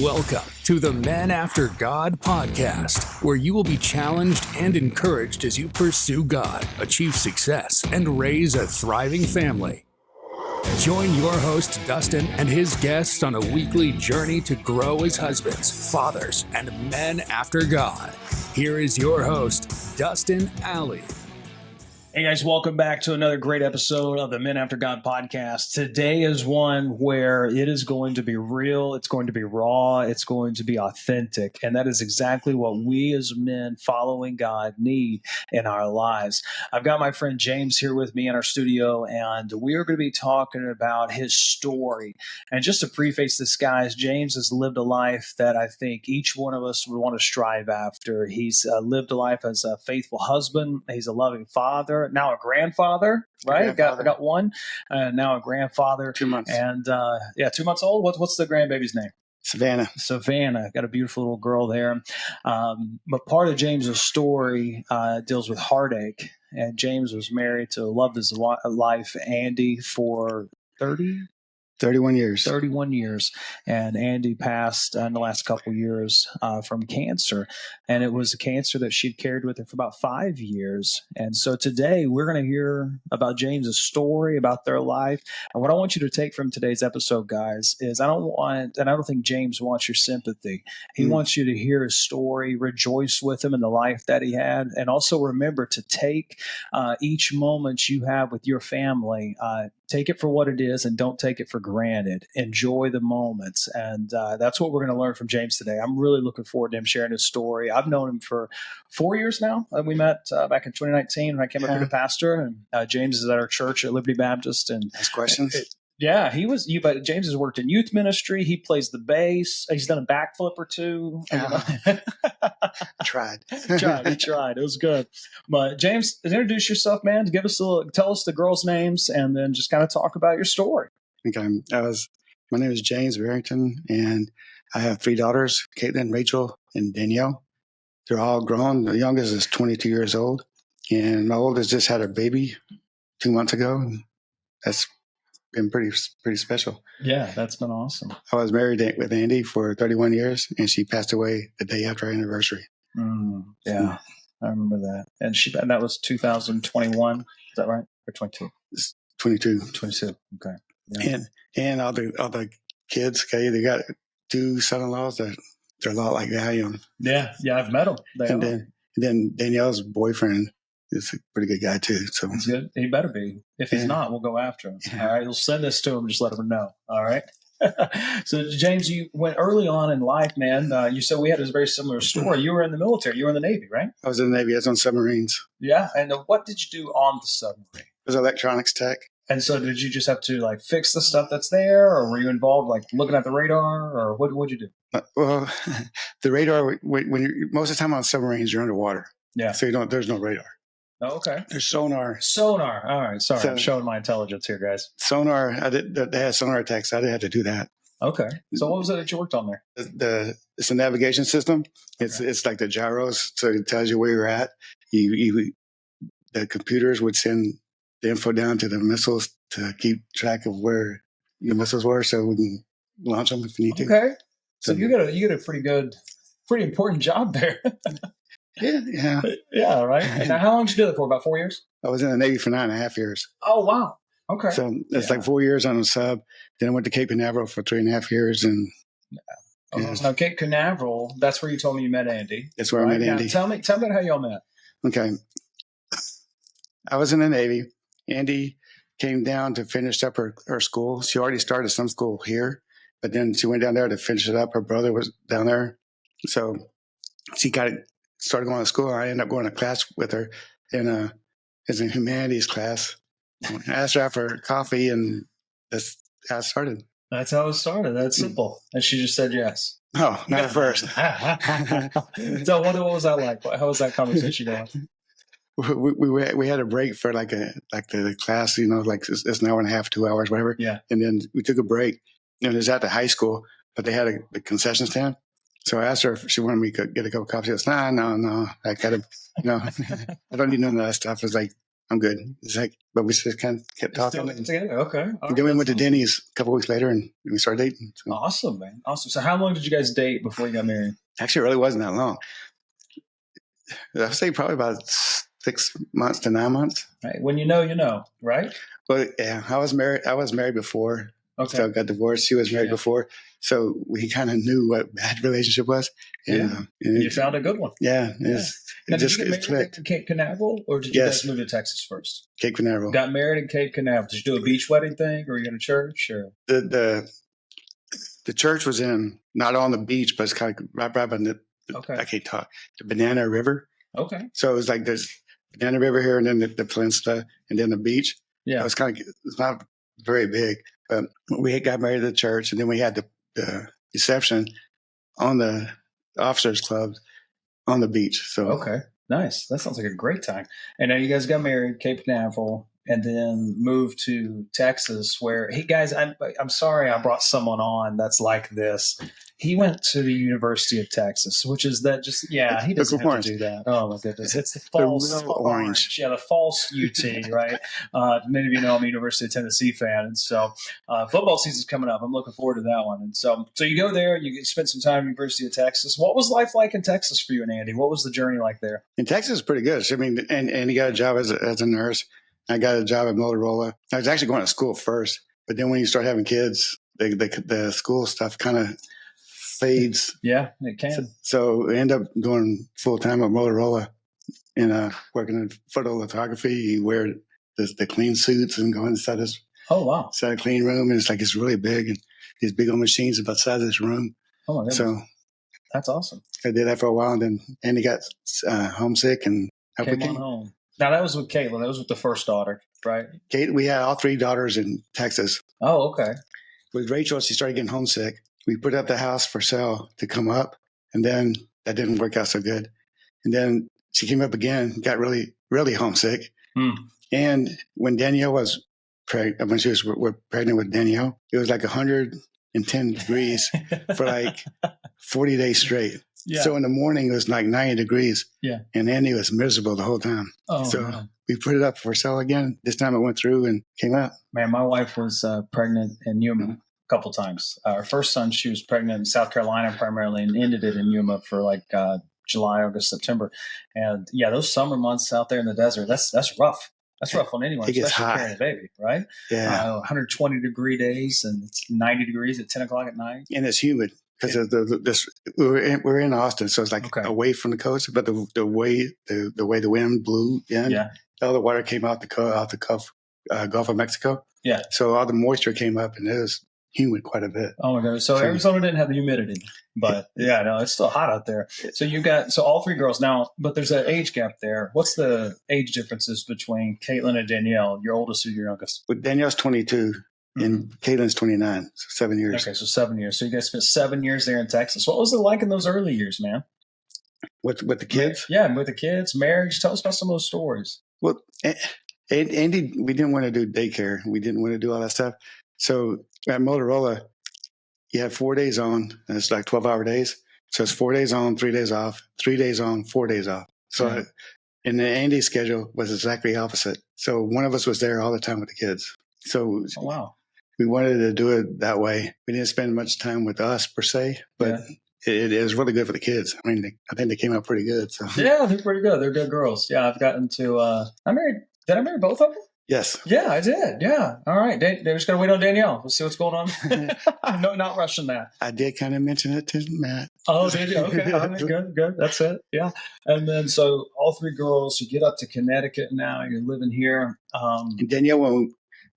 Welcome to the Men After God podcast, where you will be challenged and encouraged as you pursue God, achieve success, and raise a thriving family. Join your host, Dustin, and his guests on a weekly journey to grow as husbands, fathers, and men after God. Here is your host, Dustin Alley. Hey guys, welcome back to another great episode of the Men After God podcast. Today is one where it is going to be real, it's going to be raw, it's going to be authentic, and that is exactly what we as men following God need in our lives. I've got my friend James here with me in our studio, and we are going to be talking about his story. And just to preface this, guys, James has lived a life that I think each one of us would want to strive after. He's lived a life as a faithful husband, he's a loving father, now a grandfather, right? Got one, now a grandfather. 2 months. And 2 months old. What's the grandbaby's name? Savannah. Got a beautiful little girl there. But part of James's story deals with heartache. And James was married to loved his life, Andy, for 31 years. 31 years. And Andy passed in the last couple of years from cancer. And it was a cancer that she'd carried with her for about 5 years. And so today we're going to hear about James's story, about their life. And what I want you to take from today's episode, guys, is I don't think James wants your sympathy. He wants you to hear his story, rejoice with him in the life that he had. And also remember to take each moment you have with your family, take it for what it is and don't take it for granted. Enjoy the moments. And that's what we're going to learn from James today. I'm really looking forward to him sharing his story. I've known him for 4 years now. We met back in 2019 when I came up here to pastor. And James is at our church at Liberty Baptist. And Ask questions. But James has worked in youth ministry. He plays the bass. He's done a backflip or two. Tried. He tried. It was good. But James, introduce yourself, man. Tell us the girls' names, and then just kind of talk about your story. Okay. My name is James Barrington, and I have 3 daughters, Caitlin, Rachel, and Danielle. They're all grown. The youngest is 22 years old, and my oldest just had a baby 2 months ago. And that's been pretty special. Yeah, that's been awesome. I was married with Andy for 31 years, and she passed away the day after our anniversary. Yeah, I remember that. And that was 2021. Is that right? Or 22? It's 22. 22. Okay. Yeah. And all the kids, okay, they got 2 son-in-laws that they're a lot like that. Yeah, I've met them. And then Danielle's boyfriend is a pretty good guy too. So he's good. He better be. If he's not, we'll go after him. Yeah. All right, we'll send this to him. Just let him know. All right. So James, you went early on in life, man. You said we had a very similar story. You were in the military. You were in the Navy, right? I was in the Navy. I was on submarines. Yeah. And what did you do on the submarine? I was electronics tech. And so did you just have to fix the stuff that's there, or were you involved looking at the radar, or what'd you do? Well, the radar, when you're most of the time on submarines, you're underwater. Yeah. So there's no radar. Oh, okay. There's sonar. All right. Sorry, I'm showing my intelligence here, guys. Sonar. They had sonar techs. I didn't have to do that. Okay. So what was it that you worked on there? It's a navigation system. It's like the gyros, so it tells you where you're at. The computers would send the info down to the missiles to keep track of where your missiles were, so we can launch them if you need to. Okay. So you got a pretty important job there. Yeah. Yeah, right. And now, how long did you do that for? About 4 years? I was in the Navy for 9.5 years. Oh, wow. Okay. So it's like 4 years on a sub. Then I went to Cape Canaveral for 3.5 years. And now Cape Canaveral, that's where you told me you met Andy. That's where I met Andy. Now, tell me about how y'all met. Okay. I was in the Navy. Andy came down to finish up her school. She already started some school here, but then she went down there to finish it up. Her brother was down there. So she started going to school. I ended up going to class with her as a humanities class. I asked her out for coffee, and that's how it started. That's how it started. That's simple. And she just said yes. Oh, not at first. So what was that like? How was that conversation going? We had a break for the class, it's an hour and a half, 2 hours, whatever. Yeah. And then we took a break, and it was at the high school, but they had a concession stand. So I asked her if she wanted me to get a cup of coffee. She goes, no, I gotta, I don't need none of that stuff. It's like, I'm good. It's like, but we just kind of kept talking. Still together. Okay. All And then we right, went to that's Denny's a couple weeks later and we started dating. So awesome, man. Awesome. So how long did you guys date before you got married? actually, it really wasn't that long. I'd say probably about 6 months to 9 months. Right. When you know, right? But yeah, I was married before. Okay. So I got divorced. She was married before. So we kind of knew what bad relationship was. And, and you found a good one. Yeah. Now, did you get married in Cape Canaveral, or did you guys move to Texas first? Cape Canaveral. Got married in Cape Canaveral. Did you do a beach wedding thing, or were you in a church? Or the church was not on the beach, but it's kind of right by the I can't talk, the Banana River. Okay. So it was like there's Banana River here, and then the peninsula, and then the beach. Yeah. It was it's not very big, but we got married at the church, and then we had the reception on the officers' club on the beach. So okay, nice. That sounds like a great time. And now you guys got married, Cape Canaveral, and then moved to Texas. Where, hey guys, I'm sorry I brought someone on that's like this. He went to the University of Texas, which is that just he doesn't have to do that. Oh my goodness, it's the false orange. Yeah, the false UT, right? Many of you know I'm a University of Tennessee fan, and so football season's coming up. I'm looking forward to that one. And so you go there, you spend some time at the University of Texas. What was life like in Texas for you and Andy? What was the journey like there? In Texas, is pretty good. I mean, and he got a job as a nurse. I got a job at Motorola. I was actually going to school first, but then when you start having kids, the school stuff kind of fades. Yeah, it can. So I end up going full time at Motorola and working in photolithography. You wear the clean suits and go inside this inside a clean room, and it's really big, and these big old machines about the size of this room. Oh my goodness. So that's awesome. I did that for a while, and then Andy got homesick and came on home. Now that was with Caitlin. That was with the first daughter, right? Kate, we had all 3 daughters in Texas. Oh, okay. With Rachel, she started getting homesick. We put up the house for sale to come up, and then that didn't work out so good. And then she came up again, got really, really homesick. And when Danielle was pregnant, when she was pregnant with Danielle, it was like 110 degrees for like 40 days straight. Yeah. So in the morning, it was like 90 degrees. Yeah. And Andy was miserable the whole time. Oh, so man. We put it up for sale again. This time it went through and came out. Man, my wife was pregnant in Yuma a couple times. Our first son, she was pregnant in South Carolina primarily and ended it in Yuma for like July, August, September. And yeah, those summer months out there in the desert, that's rough. That's rough on anyone, especially carrying a baby, right? Yeah. 120 degree days and it's 90 degrees at 10 o'clock at night. And it's humid. Because we're in Austin, so it's like away from the coast. But the way the wind blew in, all the water came out the Gulf of Mexico. Yeah. So all the moisture came up, and it was humid quite a bit. Oh my God! So Arizona didn't have the humidity, but it's still hot out there. So you got all 3 girls now, but there's an age gap there. What's the age differences between Caitlin and Danielle? Your oldest or your youngest? Well, Danielle's 22. And Caitlin's 29, so 7 years. Okay, so 7 years. So you guys spent 7 years there in Texas. What was it like in those early years, man? With the kids? Yeah, with the kids, marriage. Tell us about some of those stories. Well, Andy, we didn't want to do daycare. We didn't want to do all that stuff. So at Motorola, you have 4 days on, and it's like 12-hour days. So it's 4 days on, 3 days off, 3 days on, 4 days off. So and then Andy's schedule was exactly opposite. So one of us was there all the time with the kids. So we wanted to do it that way. We didn't spend much time with us per se, but it is really good for the kids. I mean, I think they came out pretty good. So. Yeah, they're pretty good. They're good girls. Yeah, I've gotten to. Did I marry both of them? Yes. Yeah, I did. Yeah. All right. They just got to wait on Danielle. We'll see what's going on. No, not rushing that. I did kind of mention it to Matt. Oh, did you? Okay. All right, good. That's it. Yeah. And then so all 3 girls, you get up to Connecticut now. You're living here. And Danielle,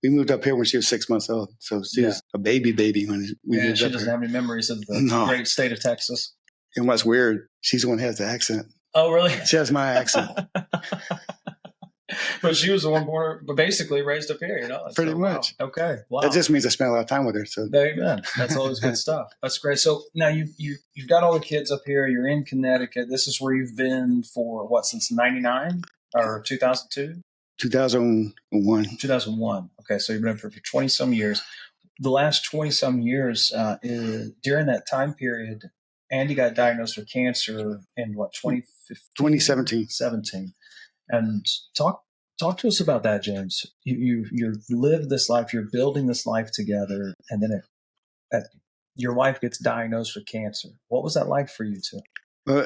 we moved up here when she was 6 months old. So she was a baby when we moved up here. She doesn't have any memories of the great state of Texas. And what's weird, she's the one who has the accent. Oh, really? She has my accent. But she was the one born, but basically raised up here, Pretty much. Wow. Okay. Wow. That just means I spent a lot of time with her. So there you go. That's always good stuff. That's great. So now you've got all the kids up here. You're in Connecticut. This is where you've been for since 99 or 2002? 2001. 2001. Okay, so you've been for 20 some years. The last 20 some years, during that time period, Andy got diagnosed with cancer in 2015? 2017. 17. And talk Talk to us about that, James. You live this life, you're building this life together, and then your wife gets diagnosed with cancer. What was that like for you two? Well,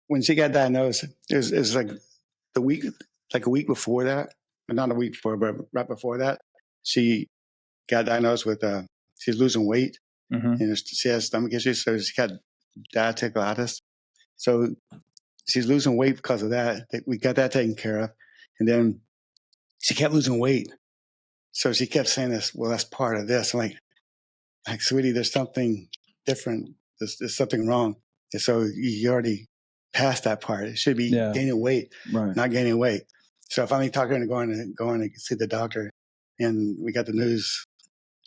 when she got diagnosed, it was like a week before that, but not a week before, but right before that, she got diagnosed with she's losing weight, and she has stomach issues, so she got diverticulitis. So she's losing weight because of that. We got that taken care of, and then she kept losing weight. So she kept saying this, well, that's part of this. I'm like, sweetie, there's something different. There's something wrong. And so you already passed that part. It should be gaining weight, not gaining weight. So I finally talked her into going to see the doctor, and we got the news.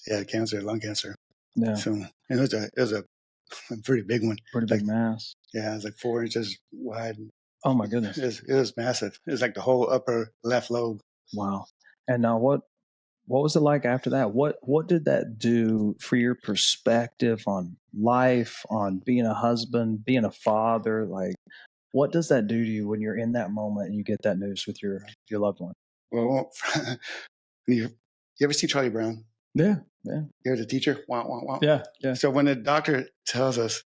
She had cancer, lung cancer. Yeah. So and it was a pretty big one. Pretty big mass. Yeah, it was like 4 inches wide. Oh my goodness. It was massive. It was like the whole upper left lobe. Wow. And now what was it like after that? What did that do for your perspective on life, on being a husband, being a father? Like, what does that do to you when you're in that moment and you get that news with your loved one? Well, you ever see Charlie Brown? Yeah. You're the teacher? Wah, wah, wah. Yeah. So when the doctor tells us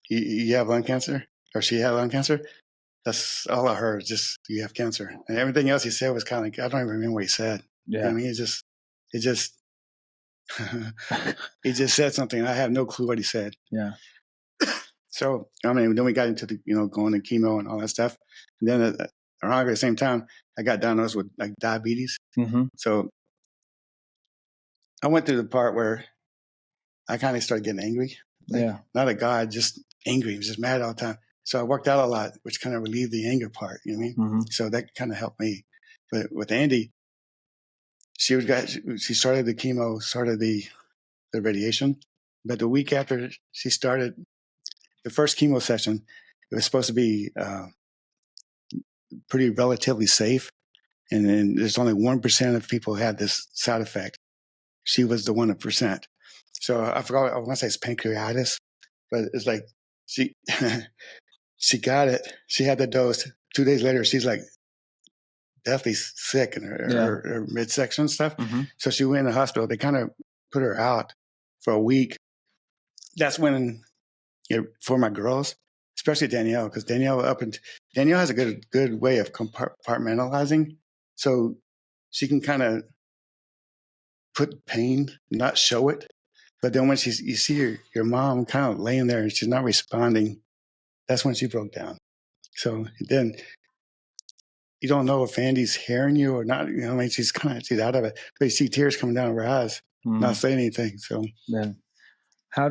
you have lung cancer, or she had lung cancer, that's all I heard, just you have cancer. And everything else he said was kind of like, I don't even remember what he said. Yeah. I mean, he just said something. I have no clue what he said. Yeah. So, I mean, then we got into the, going to chemo and all that stuff. And then around the same time, I got diagnosed with like diabetes. So I went through the part where I kind of started getting angry. Not at God, just angry. I was just mad all the time. So I worked out a lot, which kind of relieved the anger part, you know what I mean? So that kind of helped me. But with Andy, she started the chemo, started the radiation. But the week after she started the first chemo session, it was supposed to be pretty relatively safe. And then there's only 1% of people had this side effect. She was the 1%. So I forgot, I want to say it's pancreatitis, but it's like she got it. She had the dose. 2 days later, she's like deathly sick in her midsection and stuff. So she went in the hospital. They kind of put her out for a week. That's when, for my girls, especially Danielle, because Danielle has a good way of compartmentalizing. So she can kind of put pain, not show it. But then when you see your mom kind of laying there and she's not responding, that's when she broke down. So then you don't know if Andy's hearing you or not. I mean, she's out of it. But you see tears coming down her eyes, not saying anything. So how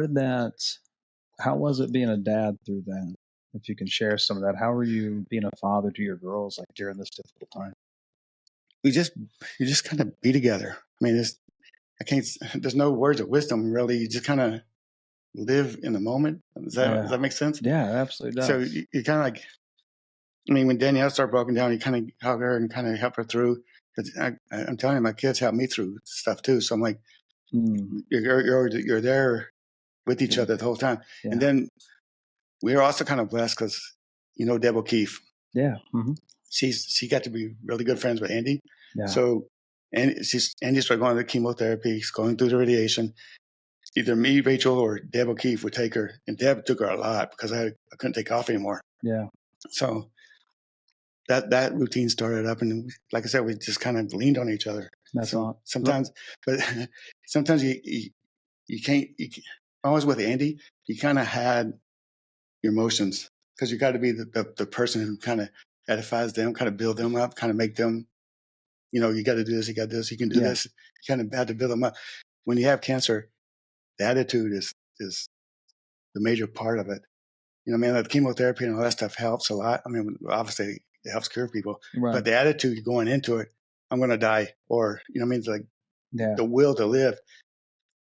was it being a dad through that? If you can share some of that, how were you being a father to your girls like during this difficult time? You just kind of be together. I mean, there's no words of wisdom really. You just kind of live in the moment. Does that make sense? Yeah, absolutely does. So you kind of like, I mean, when Danielle started broken down, you kind of hug her and kind of help her through. I'm telling you, my kids helped me through stuff too. So I'm like, you're there with each other the whole time. And then we were also kind of blessed because, Deb O'Keefe. Yeah. She got to be really good friends with Andy. Yeah. So Andy started going to the chemotherapy, going through the radiation. Either me, Rachel, or Deb O'Keefe would take her. And Deb took her a lot because I couldn't take off anymore. Yeah. So that routine started up. And like I said, we just kind of leaned on each other. That's all. Sometimes you can't. I was with Andy. You kind of had your emotions because you got to be the person who kind of edifies them, kind of build them up, kind of make them, you got to do this, you got this, you can do this. You kind of had to build them up. When you have cancer, the attitude is the major part of it. The chemotherapy and all that stuff helps a lot. I mean, obviously it helps cure people, but the attitude going into it, I'm going to die, or, it's like the will to live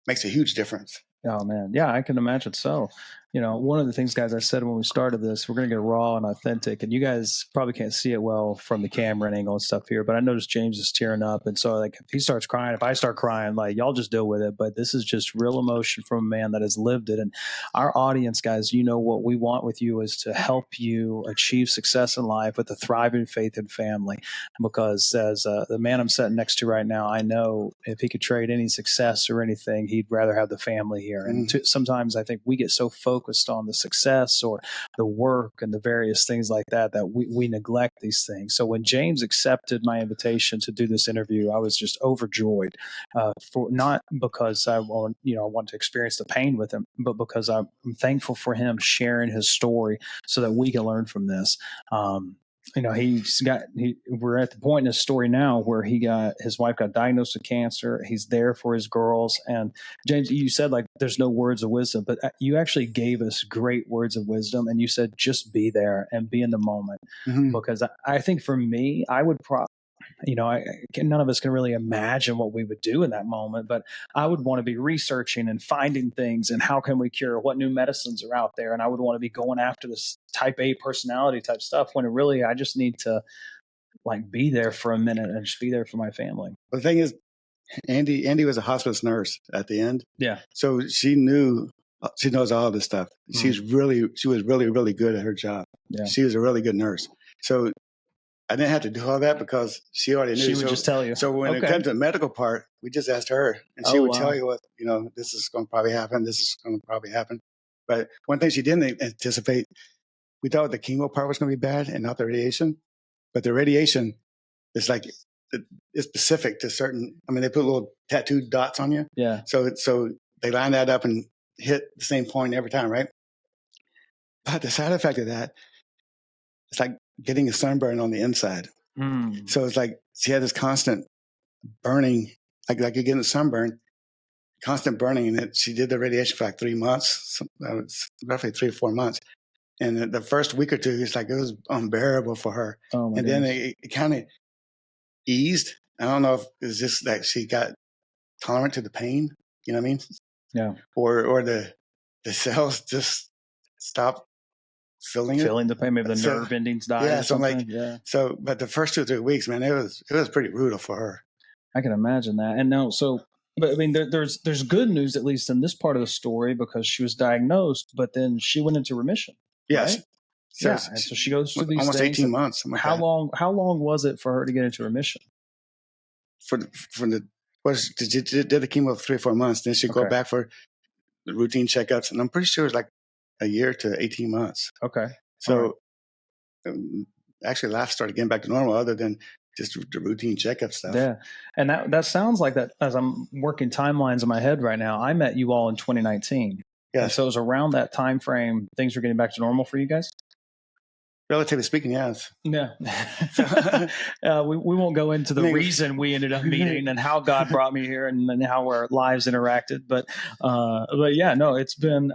makes a huge difference. Oh man. Yeah, I can imagine so. One of the things, guys, I said when we started this, we're going to get raw and authentic, and you guys probably can't see it well from the camera and angle and stuff here, but I noticed James is tearing up. And so like, if he starts crying, if I start crying, like, y'all just deal with it. But this is just real emotion from a man that has lived it. And our audience, guys, what we want with you is to help you achieve success in life with a thriving faith and family. Because as the man I'm sitting next to right now, I know if he could trade any success or anything, he'd rather have the family here. And sometimes I think we get so focused on the success or the work and the various things like that we neglect these things. So when James accepted my invitation to do this interview, I was just overjoyed, for not because I want to experience the pain with him, but because I'm thankful for him sharing his story so that we can learn from this. We're at the point in his story now where his wife got diagnosed with cancer. He's there for his girls. And James, you said like, there's no words of wisdom, but you actually gave us great words of wisdom. And you said, just be there and be in the moment. Because I think for me, I would none of us can really imagine what we would do in that moment, but I would want to be researching and finding things and how can we cure, what new medicines are out there. And I would want to be going after this type A personality type stuff when really I just need to like be there for a minute and just be there for my family. Well, the thing is, Andy was a hospice nurse at the end. Yeah. So she knows all this stuff. She was really, really good at her job. Yeah. She was a really good nurse. So I didn't have to do all that because she already knew. She would just tell you. So when it comes to the medical part, we just asked her, and she would tell you what, this is going to probably happen. This is going to probably happen. But one thing she didn't anticipate, we thought the chemo part was going to be bad and not the radiation. But the radiation is like, it's specific to certain, they put little tattooed dots on you. Yeah. So they line that up and hit the same point every time, right? But the side effect of that, it's like getting a sunburn on the inside. So it's like she had this constant burning, like you're getting a sunburn, constant burning. And she did the radiation for like 3 months, roughly 3 or 4 months. And the first week or two, it was unbearable for her. Oh, and then it kind of eased. I don't know if it's just that she got tolerant to the pain, you know what I mean? Yeah. Or the cells just stopped feeling the pain, maybe the nerve endings died. Yeah, or something. So but the first 2 or 3 weeks, man, it was pretty brutal for her. I can imagine that. And now, but there's good news, at least in this part of the story, because she was diagnosed, but then she went into remission. Yes. Right? So she goes through these almost things 18 months. How long was it for her to get into remission? She did the chemo for 3 or 4 months. Then she'd go back for the routine checkups, and I'm pretty sure it was like a year to 18 months. Okay. So actually life started getting back to normal other than just the routine checkup stuff. Yeah. And that sounds like that, as I'm working timelines in my head right now, I met you all in 2019. Yeah. And so it was around that time frame, things were getting back to normal for you guys? Relatively speaking, yes. Yeah. We won't go into the reason we ended up meeting and how God brought me here and how our lives interacted. But yeah, no, it's been,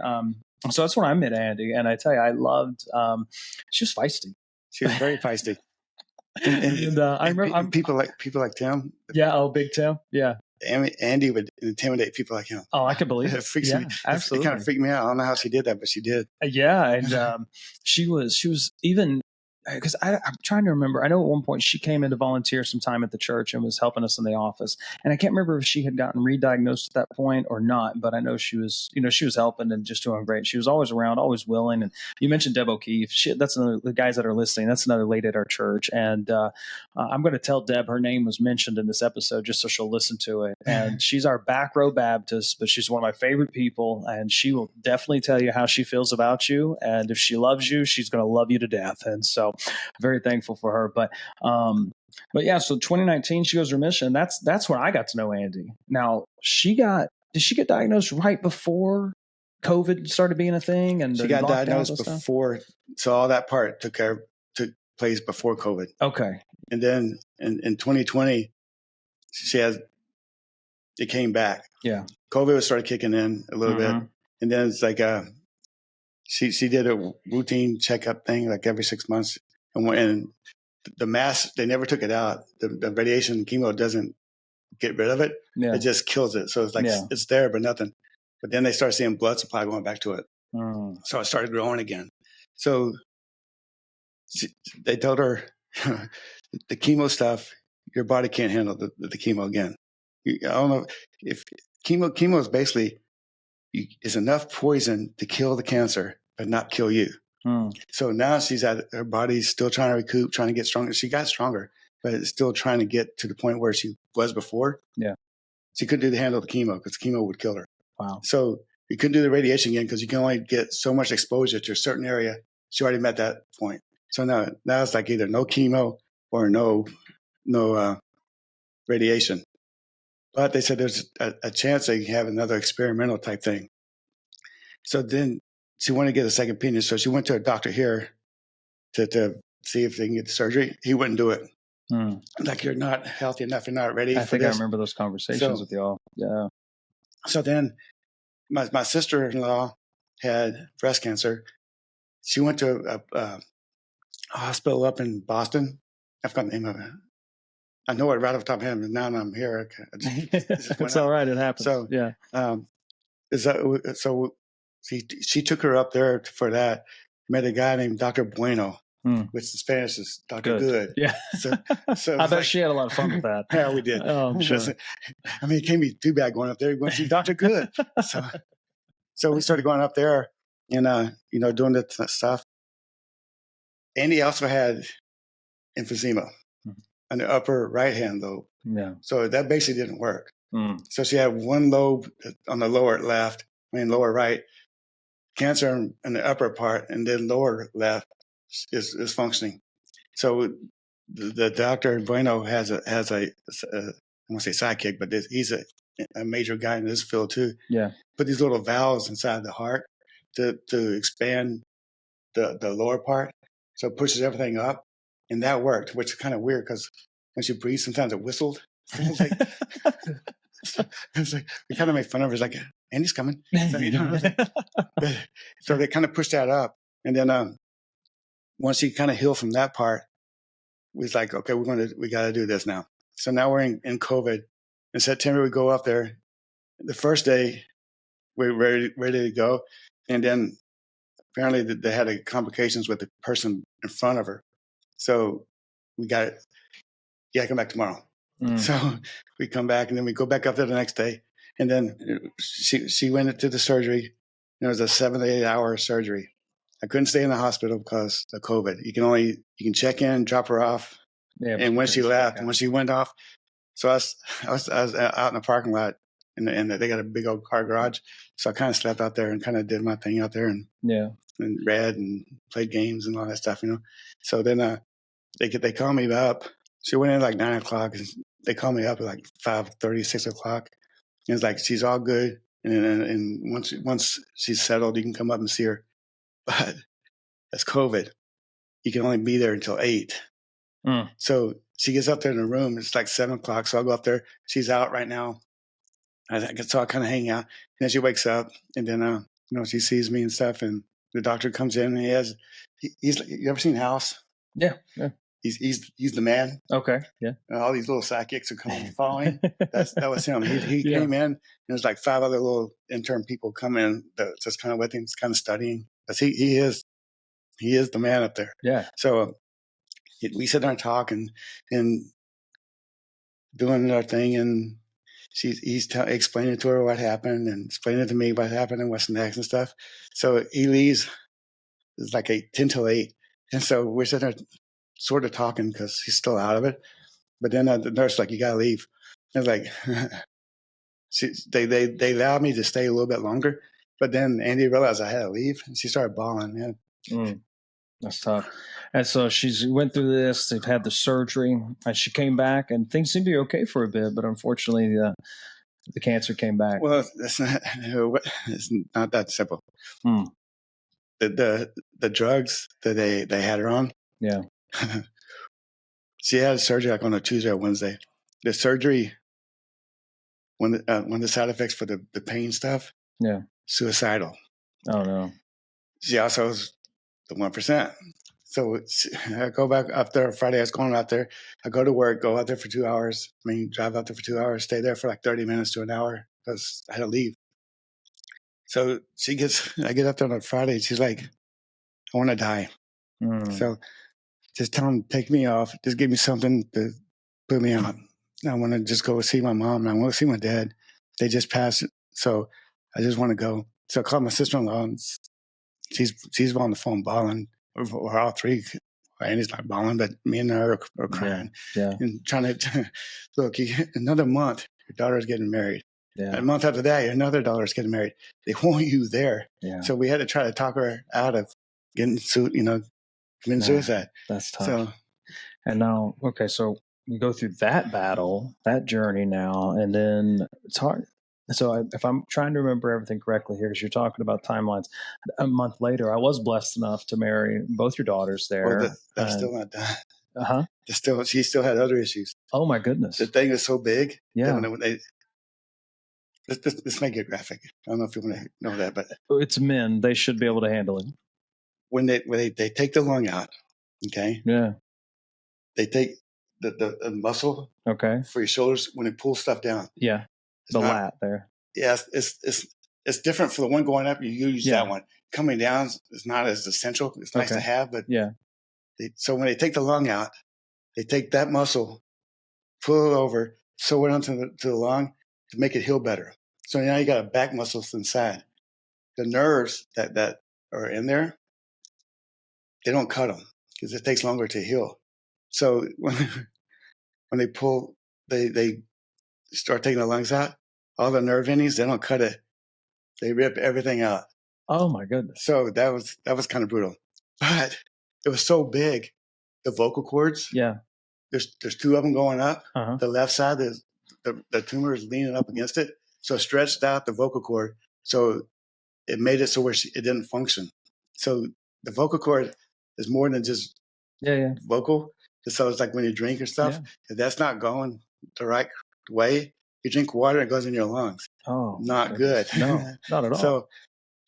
so that's when I met Andy. And I tell you, I loved, she was feisty. She was very feisty. And I remember people like Tim. Yeah. Oh, Big Tim. Yeah. Andy would intimidate people like him. Oh, I could believe it. It freaks me. Absolutely. It kind of freaked me out. I don't know how she did that, but she did. Yeah. And she was even, because I'm trying to remember. I know at one point she came in to volunteer some time at the church and was helping us in the office. And I can't remember if she had gotten re-diagnosed at that point or not, but I know she was helping and just doing great. She was always around, always willing. And you mentioned Deb O'Keefe. That's another, the guys that are listening, that's another lady at our church. And I'm going to tell Deb her name was mentioned in this episode just so she'll listen to it. And she's our back row Baptist, but she's one of my favorite people. And she will definitely tell you how she feels about you. And if she loves you, she's going to love you to death. And so very thankful for her. But yeah, so 2019, she goes remission. That's when I got to know Andy. Now did she get diagnosed right before COVID started being a thing? And she got diagnosed before. So all that part took place before COVID. Okay. And then in 2020, it came back. Yeah. COVID started kicking in a little bit. And then it's like, she did a routine checkup thing like every 6 months. And the mask, they never took it out. The radiation chemo doesn't get rid of it. Yeah. It just kills it. So it's like it's there, but nothing. But then they start seeing blood supply going back to it. So I started growing again. So they told her, the chemo stuff, your body can't handle the chemo again. I don't know if chemo is basically is enough poison to kill the cancer, but not kill you. So now her body's still trying to recoup, trying to get stronger. She got stronger, but it's still trying to get to the point where she was before. Yeah. She couldn't handle the chemo because chemo would kill her. Wow. So you couldn't do the radiation again because you can only get so much exposure to a certain area. She already met that point. So now it's like either no chemo or no radiation. But they said there's a chance they have another experimental type thing. So then she wanted to get a second opinion. So she went to a doctor here to see if they can get the surgery. He wouldn't do it. Like, you're not healthy enough. You're not ready for this. I think I remember those conversations with y'all. Yeah. So then my sister-in-law had breast cancer. She went to a hospital up in Boston. I forgot the name of it. I know it right off the top of my head, and now I'm here. It's all right. It happens. So yeah. So she took her up there for that. Met a guy named Dr. Bueno, which in Spanish is Dr. Good. Yeah. So I bet she had a lot of fun with that. Yeah, we did. Oh, I'm sure. I mean, it can't be too bad going up there. You're going to see Dr. Good. So we started going up there and doing the stuff. Andy also had emphysema on the upper right hand lobe. Yeah. So that basically didn't work. So she had one lobe on the lower right, cancer in the upper part, and then lower left is functioning. So the doctor Bueno has a I won't say sidekick, but he's a major guy in this field too. Yeah. Put these little valves inside the heart to expand the lower part, so it pushes everything up, and that worked, which is kind of weird because when she breathed, sometimes it whistled. It's like we kind of make fun of her. It's like, Andy's coming. So they kind of pushed that up, and then once she kind of healed from that part, we was like, okay, we got to do this now. So now we're in COVID. In September, we go up there. The first day, we're ready to go, and then apparently they had complications with the person in front of her. So we got it. Yeah, come back tomorrow. So we come back, and then we go back up there the next day. And then she went into the surgery. It was a 7 to 8 hour surgery. I couldn't stay in the hospital because of COVID. You can check in, drop her off. Yeah, and when she left, and when she went off, so I was out in the parking lot, and they got a big old car garage. So I kind of slept out there and kind of did my thing out there and read and played games and all that stuff, So then they called me up. She went in like 9 o'clock. And they called me up at like 5:30, 6 o'clock. And it's like, she's all good. And once she's settled, you can come up and see her. But that's COVID. You can only be there until 8. So she gets up there in the room. It's like 7 o'clock. So I'll go up there. She's out right now. So I kind of hang out. And then she wakes up, and then she sees me and stuff. And the doctor comes in, and he's you ever seen House? Yeah. He's the man. Okay. Yeah. All these little sidekicks are coming and following. That was him. He came in, and there's like 5 other little intern people come in that just kind of with him, kind of studying. Because he is the man up there. Yeah. So we sit there and talk and doing our thing, and he's explaining to her what happened and explaining to me what happened and what's next and stuff. So he leaves. It's like 10 till 8, and so we're sitting there sort of talking because he's still out of it. But then the nurse like, you gotta leave. And I was like, they allowed me to stay a little bit longer. But then Andy realized I had to leave, and she started bawling. Man. That's tough. And so she went through this. They've had the surgery, and she came back, and things seemed to be okay for a bit. But unfortunately, the cancer came back. Well, it's not that simple. The drugs that they had her on. Yeah. She had surgery like on a Tuesday or Wednesday. The surgery, when the side effects for the pain stuff. Yeah. Suicidal. Oh no. She also was the 1%. So I go back up there Friday. I was going out there. I go to work, go out there for 2 hours. Drive out there for 2 hours, stay there for like 30 minutes to an hour because I had to leave. So I get up there on a Friday. She's like, I want to die. So just tell him, take me off. Just give me something to put me out. I want to just go see my mom. And I want to see my dad. They just passed. So I just want to go. So I called my sister-in-law. And she's on the phone bawling. We're all three. Andy's not bawling, but me and her are crying. Yeah. And trying to, look, another month, your daughter's getting married. Yeah. A month after that, another daughter's getting married. They want you there. Yeah. So we had to try to talk her out of getting committing suicide. That's tough. So, and now, okay, so we go through that battle, that journey now, and then it's hard. So if I'm trying to remember everything correctly here, because you're talking about timelines, a month later, I was blessed enough to marry both your daughters there. well, that's still not done. Uh-huh. She still had other issues. Oh, my goodness. The thing is so big. Yeah. Let's make it graphic. I don't know if you want to know that, but it's men. They should be able to handle it. When they take the lung out, okay? Yeah. They take the muscle for your shoulders when it pulls stuff down. Yeah. The lat there. Yeah, it's different for the one going up. You use that one. Coming down is not as essential. It's nice to have, but so when they take the lung out, they take that muscle, pull it over, sew it onto the lung to make it heal better. So now you got a back muscle inside. The nerves that are in there, they don't cut them because it takes longer to heal. So when they pull, they start taking the lungs out, all the nerve endings, they don't cut it. They rip everything out. Oh my goodness. So that was kind of brutal. But it was so big, the vocal cords. Yeah. There's two of them going up. Uh-huh. The left side is the tumor is leaning up against it. So it stretched out the vocal cord. So it made it so where it didn't function. So the vocal cord is more than just vocal. So it's like when you drink or stuff, if that's not going the right way, you drink water, it goes in your lungs. Oh, not good. No, not at all. So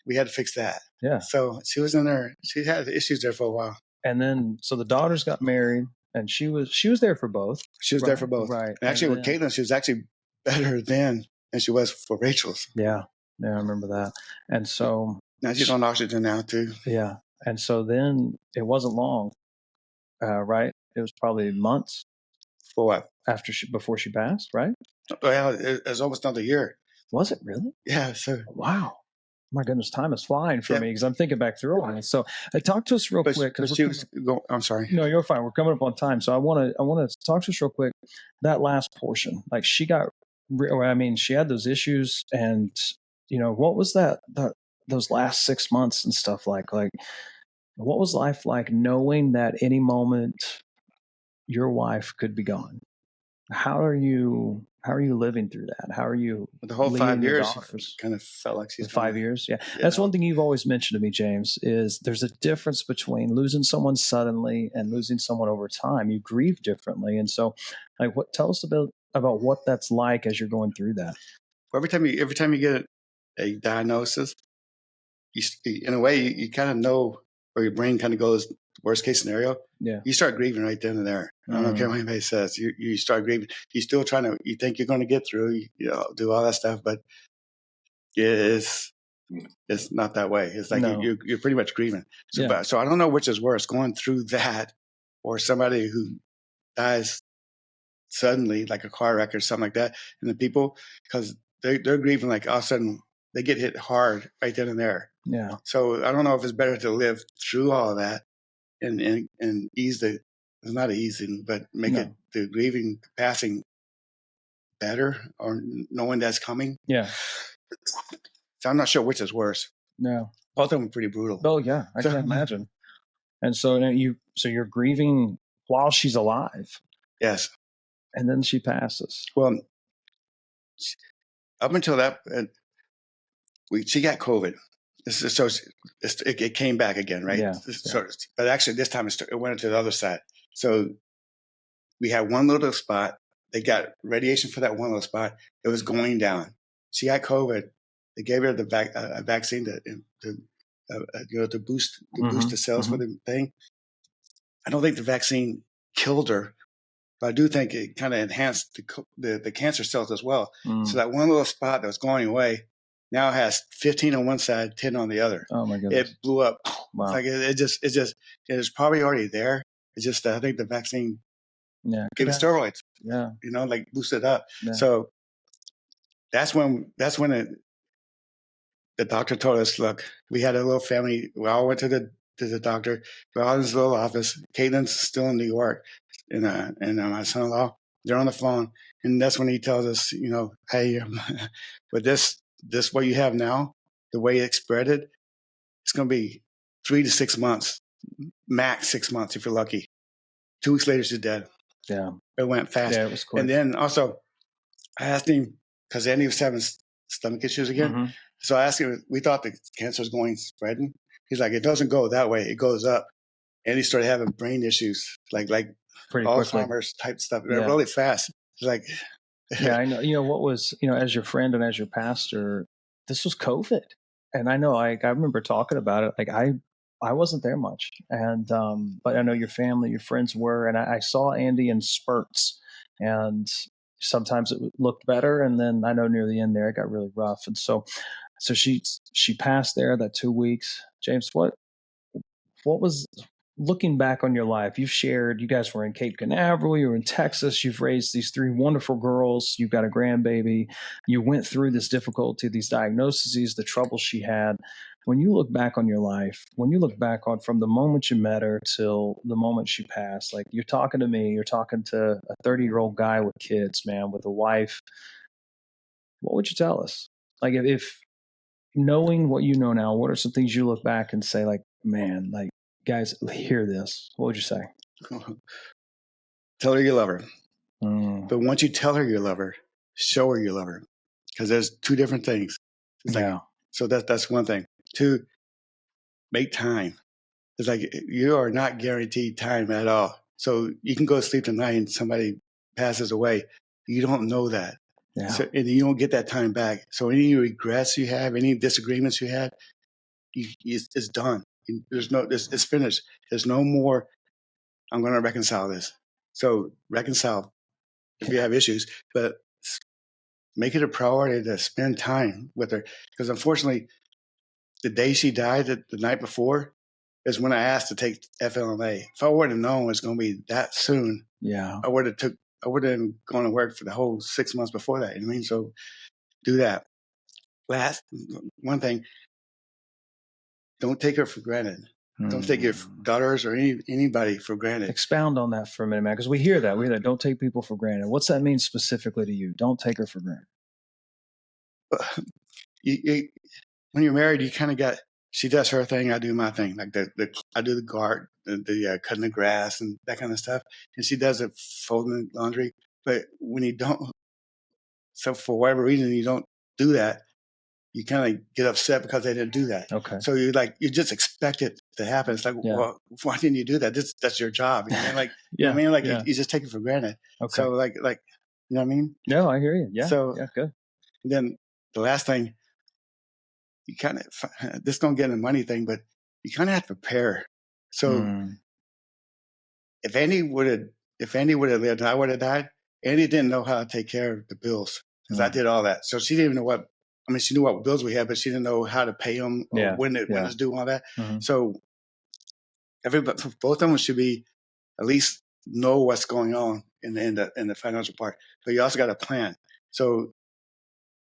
we had to fix that. Yeah. So she was in there. She had issues there for a while. And then, so the daughters got married, and she was there for both. She was there for both. Right. And actually, with Caitlin, she was actually better then than she was for Rachel's. Yeah. Yeah, I remember that. And so now she's on oxygen now too. Yeah. And so then it wasn't long, right? It was probably months. For what? Before she passed, right? Well, it was almost another year. Was it really? Yeah. So wow. My goodness, time is flying for me because I'm thinking back through all this. So talk to us real quick. I'm sorry. No, you're fine. We're coming up on time. So I want to talk to us real quick. That last portion, like she had those issues, and what was those last 6 months and stuff like what was life like knowing that any moment your wife could be gone? How are you living through that? How are you? The whole 5 years kind of felt like she's 5 years. Yeah. That's one thing you've always mentioned to me, James, is there's a difference between losing someone suddenly and losing someone over time. You grieve differently. And so tell us about what that's like as you're going through that. Well, every time you get a diagnosis, in a way you kind of know where your brain kind of goes, worst case scenario. Yeah. You start grieving right then and there. I don't care what anybody says. You start grieving. You're still you think you're going to get through, do all that stuff, but it's not that way. It's like you're pretty much grieving. So I don't know which is worse, going through that or somebody who dies suddenly, like a car wreck or something like that. And the people, because they're grieving, like all of a sudden they get hit hard right then and there. Yeah. So I don't know if it's better to live through all of that and ease it's not easing, but make it the grieving, passing better, or knowing that's coming. Yeah. So I'm not sure which is worse. No. Both of them are pretty brutal. Oh yeah, I can imagine. And so you're grieving while she's alive. Yes. And then she passes. Well, up until that, she got COVID. So it came back again, right? Yeah. But actually, this time it went to the other side. So we had one little spot. They got radiation for that one little spot. It was going down. She got COVID. They gave her a vaccine to boost the cells for the thing. I don't think the vaccine killed her, but I do think it kind of enhanced the cancer cells as well. So that one little spot that was going away, Now it has 15 on one side, 10 on the other. Oh my goodness! It blew up. Wow. It's like it's probably already there. It's just I think the vaccine gave it steroids. Yeah. Like boosted up. Yeah. So that's when the doctor told us, look, we had a little family. We all went to the doctor. We're all in this little office. Caitlin's still in New York, and my son-in-law, they're on the phone, and that's when he tells us, hey, with this what you have now, the way it's spreaded, it's going to be 3 to 6 months, max 6 months if you're lucky. 2 weeks later, she's dead. Yeah, it went fast. Yeah, it was quick. And then also, I asked him because Andy was having stomach issues again. Mm-hmm. So I asked him, we thought the cancer was going spreading. He's like, it doesn't go that way. It goes up. And he started having brain issues, like pretty Alzheimer's type stuff. Yeah. Really fast. It's like, yeah, I know. What was, as your friend and as your pastor, this was COVID. And I know, I remember talking about it. Like I wasn't there much. And, but I know your family, your friends were, and I saw Andy in spurts, and sometimes it looked better. And then I know near the end there, it got really rough. And so she passed there that 2 weeks. James, what was, looking back on your life, you've shared, you guys were in Cape Canaveral, you were in Texas, you've raised these 3 wonderful girls, you've got a grandbaby, you went through this difficulty, these diagnoses, the trouble she had. When you look back on your life, when you look back on from the moment you met her till the moment she passed, like you're talking to me, you're talking to a 30-year-old guy with kids, man, with a wife, what would you tell us? Like if knowing what you know now, what are some things you look back and say, like, man, like, guys, hear this. What would you say? Tell her you love her. Mm. But once you tell her you love her, show her you love her. Because there's 2 different things. It's like, so that's one thing. 2, make time. It's like you are not guaranteed time at all. So you can go to sleep tonight and somebody passes away. You don't know that. Yeah. So, and you don't get that time back. So any regrets you have, any disagreements you had, it's done. It's finished. There's no more, I'm going to reconcile this. So reconcile if you have issues, but make it a priority to spend time with her. Because unfortunately, the day she died, the night before, is when I asked to take FLMA. If I would have known it was going to be that soon, I would have gone to work for the whole 6 months before that. You know what I mean? So do that. Last one thing, don't take her for granted. Don't take your daughters or anybody for granted. Expound on that for a minute, man, because we hear that. Don't take people for granted. What's that mean specifically to you? Don't take her for granted. When you're married, you kind of got, she does her thing, I do my thing. Like I do the guard, the cutting the grass and that kind of stuff. And she does the folding the laundry. But when you don't, so for whatever reason, you don't do that, you kind of get upset because they didn't do that. Okay. So you just expect it to happen. It's like, well, why didn't you do that? That's your job. You know what I mean? Like, you know what I mean? Like you just take it for granted. Okay. So like, you know what I mean? No, I hear you. Yeah. So good. And then the last thing, you kind of, this don't get in the money thing, but you kind of have to prepare. So if Andy would have lived and I would have died, Andy didn't know how to take care of the bills because I did all that. So she didn't even know she knew what bills we had, but she didn't know how to pay them or when it's due, all that. Mm-hmm. So both of them should be at least know what's going on in the financial part. But you also got a plan. So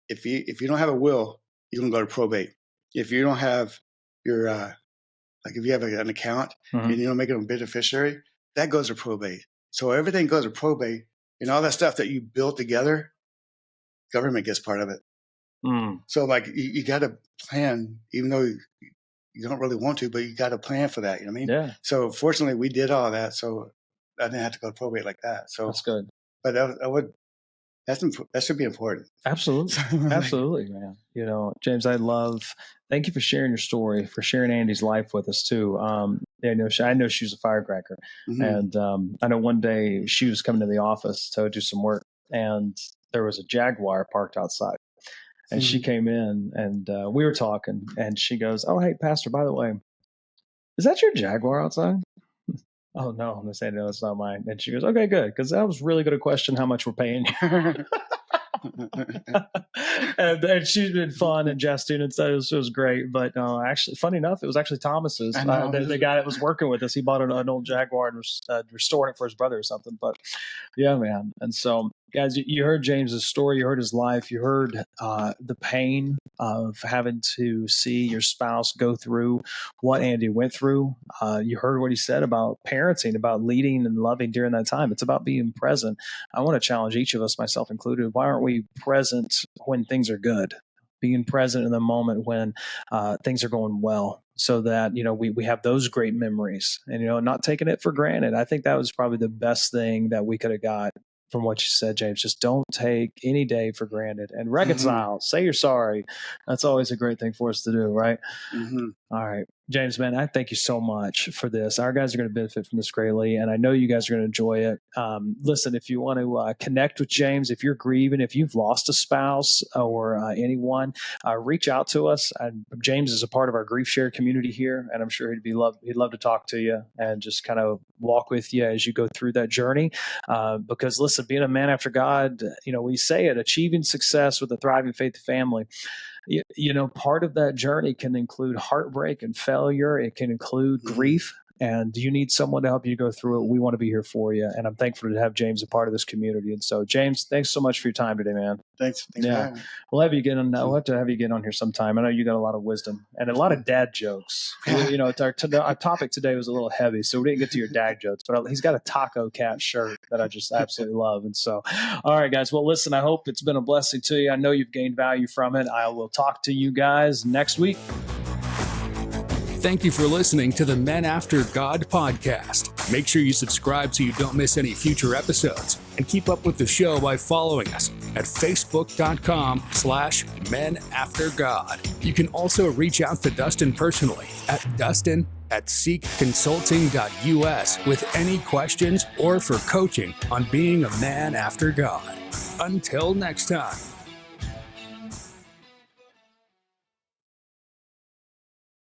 if you don't have a will, you can go to probate. If you don't have your like if you have an account and you don't make it a beneficiary, that goes to probate. So everything goes to probate, and all that stuff that you built together, government gets part of it. So like you got to plan, even though you don't really want to, but you got to plan for that. You know what I mean? Yeah. So fortunately, we did all that, so I didn't have to go to probate like that. So that's good. But that should be important. Absolutely. Absolutely, man. James, thank you for sharing your story, for sharing Andy's life with us too. I know she was a firecracker. Mm-hmm. And I know one day she was coming to the office to do some work, and there was a Jaguar parked outside. And she came in and we were talking, and she goes, "Oh, hey, Pastor, by the way, is that your Jaguar outside?" "Oh, no." I'm saying, "No, it's not mine." And she goes, "Okay, good. Because that was really good a question how much we're paying you." and she's been fun and jesting, and so it was great. But actually, funny enough, it was actually Thomas's. The guy that was working with us, he bought an old Jaguar and was restoring it for his brother or something. But yeah, man. And so, guys, you heard James's story, you heard his life, you heard the pain of having to see your spouse go through what Andy went through. You heard what he said about parenting, about leading and loving during that time. It's about being present. I want to challenge each of us, myself included. Why aren't we present when things are good? Being present in the moment when things are going well, so that we have those great memories, and not taking it for granted. I think that was probably the best thing that we could have got from what you said, James. Just don't take any day for granted, and reconcile. Say you're sorry. That's always a great thing for us to do, right? All right, James, man, I thank you so much for this. Our guys are going to benefit from this greatly, and I know you guys are going to enjoy it. Listen, if you want to connect with James, if you're grieving, if you've lost a spouse or anyone, reach out to us. James is a part of our Grief Share community here, and I'm sure he'd love to talk to you and just kind of walk with you as you go through that journey. Because listen, being a man after God, we say it, achieving success with a thriving faith family. Part of that journey can include heartbreak and failure. It can include grief. And you need someone to help you go through it. We want to be here for you. And I'm thankful to have James a part of this community. And so, James, thanks so much for your time today, man. Thanks. Yeah. We'll have to have you get on here sometime. I know you got a lot of wisdom and a lot of dad jokes. Our topic today was a little heavy, so we didn't get to your dad jokes, but he's got a Taco Cat shirt that I just absolutely love. And so, all right, guys. Well, listen, I hope it's been a blessing to you. I know you've gained value from it. I will talk to you guys next week. Thank you for listening to the Men After God podcast. Make sure you subscribe so you don't miss any future episodes, and keep up with the show by following us at facebook.com/menaftergod. You can also reach out to Dustin personally at dustin@seekconsulting.us with any questions or for coaching on being a man after God. Until next time.